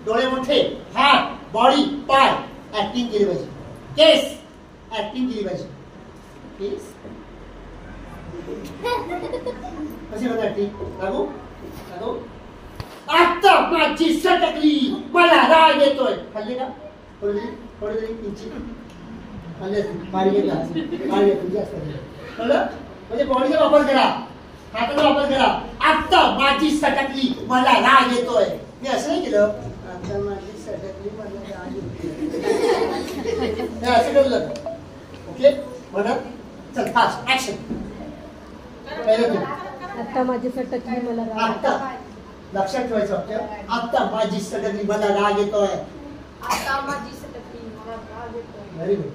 डोळे मोठे, हात, बॉडी, पाय ऍक्टिंग केली पाहिजे. केस ऍक्टिंग केली पाहिजे. केस कशी होत ऍक्टिंग? लागू लागू. आता माझी सटकली, मला राग येतोय. खाल्ली का? थोडी तरी इंची खाल्ली असते. बारीक येतात, बारीक तुमची असतात. कळलं? म्हणजे बॉडीचा वापर करा, हाताचा वापर करा. आता माझी सटकली, मला राग येतोय. मी असं नाही केलं, आता माझी सटकली, मला राग येतोय. असं करू लागतं. ओके म्हणत चल फास्ट ऍक्शन. आता माझी सटकली, मला राग. आता लक्षात ठेवायचं वाक्य. आता माझी सटकली, मला राग येतोय. आता माझी सटकली, मला राग येतोय. Very good.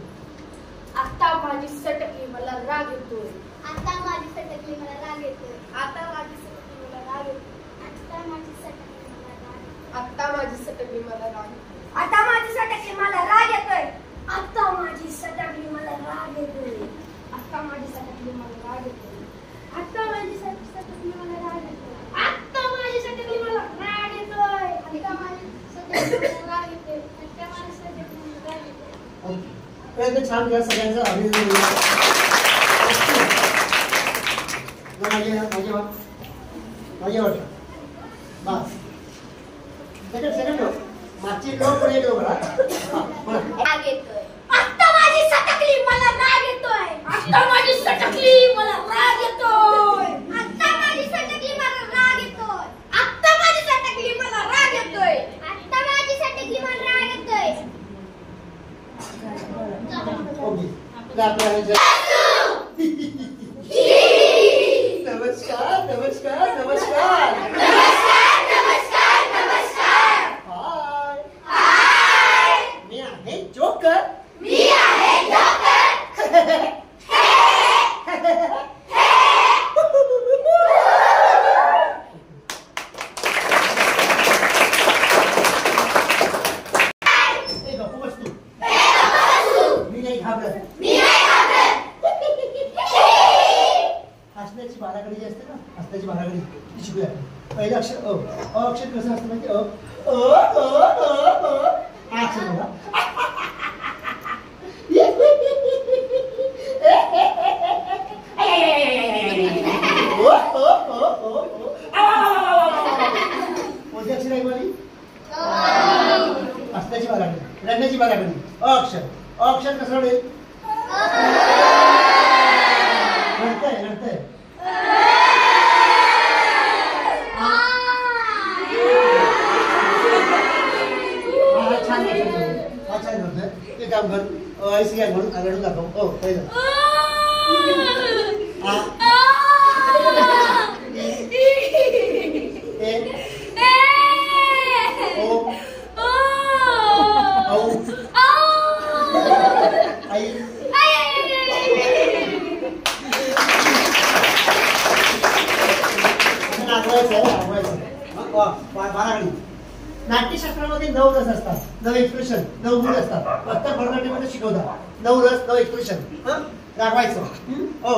आता माझी सटकली, मला राग येतोय. आता माझी सटकली, मला राग येतोय. आता माझी सटकली, मला राग येतोय. आता माझी सटकली, मला राग येतोय. आता माझी सटकली, मला राग येतोय. आता माझी सटकली, मला राग येतोय. आता माझी सटकली, मला राग येतोय. आता माझी सटकली, मला राग येतोय. आता माझी सटकली, मला राग येतोय. आता माझी सटकली, मला राग येतोय. आता माझी सटकली, मला राग येतोय. आता माझी सटकली, मला राग येतोय. प्रयत्न छान करा. सगळ्यांचं अभिनंदन. माझे वाटत बस. सेकंड मागची लोक पण एक लोक राग येतोय. आता माझी सटकली, मला राग येतोय. आता माझी सटकली, मला राग येतोय. आता माझी सटकली, मला राग येतोय. आता माझी सटकली, मला राग येतोय. आता माझी सटकली, मला राग येतोय. ओके. नमस्कार नमस्कार नमस्कार नमस्कार नमस्कार नमस्कार. हाय हाय. मी आहे जोकर. मी आहे जोकर. ए गप्पू बस तू. मी नाही घाबरत. मी नाही घाबरत. हसण्याची बाराखडी जी असते ना, हसण्याची बाराखडी ती शिकूया. पहिलं अक्षर अ. अ अक्षर कसं असतं माहिती? अ अ अ अ अ. हा अक्षर बघा. कोणती अक्षर आहे वाली? हसण्याची बाराखडी, रडण्याची बाराखडी. अ अक्षर. अ अक्षर कसं रडेल? रडतंय रडतंय. छान हा छान रडतंय. ते काम कर. ऐसी काय म्हणून रडून दाखव. हो पहिलं बाराखडी. नाट्यशास्त्रामध्ये 9 रस असतात, 9 एक्सप्रेशन, 9 मूड असतात. प्रत्येक भरनाट्यामध्ये शिकवतात 9 रस, 9 एक्सप्रेशन. रागवायचं. हो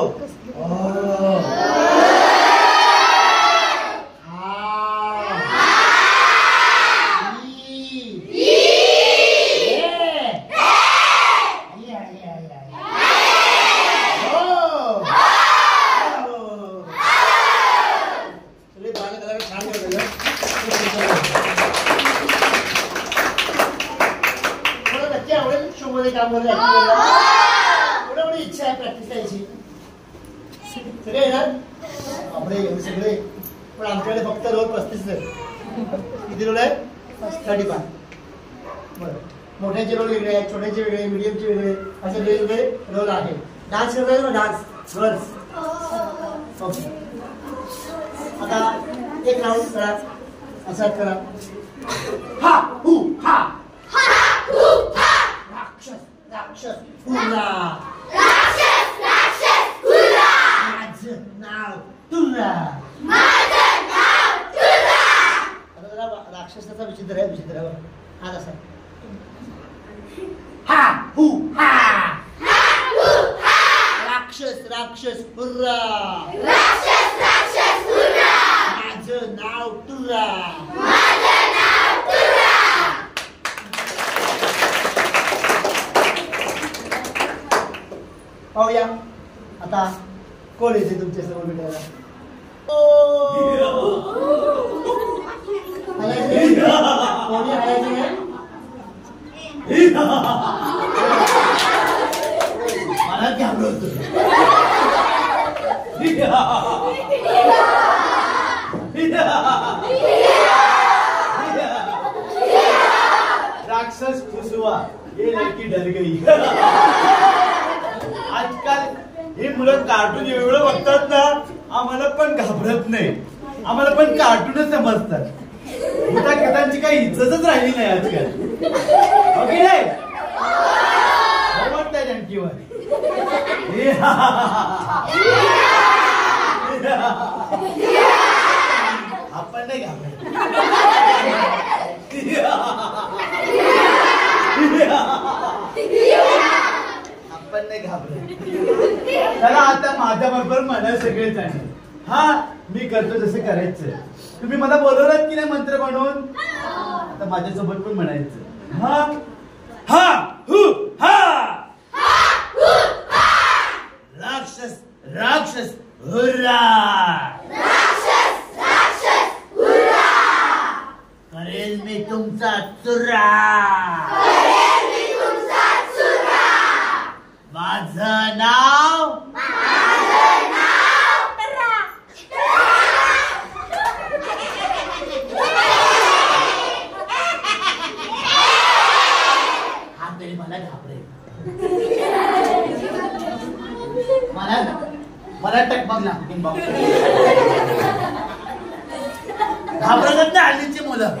काम करत एवढी इच्छा आहे प्रॅक्टिस करायची. सगळे येणार आपले सगळे, पण आमच्याकडे फक्त रोल 35 आहे. किती रोल आहे? 35. बरं. मोठ्यांचे रोल वेगळे आहेत, छोट्यांचे वेगळे, मिडियमचे वेगळे, असे वेगवेगळे रोल आहे. डान्स करता ना, डान्स गर्ल्स. ओके. आता एक राऊंड करा, असा करा. हा हू हा. राक्षस हुर्रा. राक्षस राक्षस हुर्रा. माझं नाव तुर्रा. माझं नाव तुर्रा. आता जरा राक्षसाचा विचित्र आहे, विचित्र आहे. आज असा हा हू हा. राक्षस राक्षस हुर्रा. राक्षस राक्षस हुर्रा. माझं नाव तुर्रा. माझं नाव तुर्रा. पाहूया आता कोण येते तुमच्या समोर भेटायला. कोणी हलायचं नाही. मला घाबरवतो. राक्षस फुसवा ये लड़की डर गई. आजकाल हे मुलं कार्टून एवढं बघतात ना, आम्हाला पण घाबरत नाही. आम्हाला पण कार्टूनच समजतात. भूता कथांची काही इज्जतच राहिली नाही आजकाल. ओके नाही वाटतंय जानकीवर. आपण नाही घाबरत. आपण नाही घाबरत. चला आता माझ्या बरोबर म्हणा सगळे जण. हा मी करतो जसं करायचं. तुम्ही मला बोलवलात की नाही मंत्र म्हणून, आता माझ्यासोबत पण म्हणायचं. हा हा हु हा. राक्षस राक्षस हुर्रा. करेल मी तुमचा चुरा. माझं नाव हा तरी मला घाबरेल. मला टकमक लागते. घाबरत नाही हल्लीची मुलं.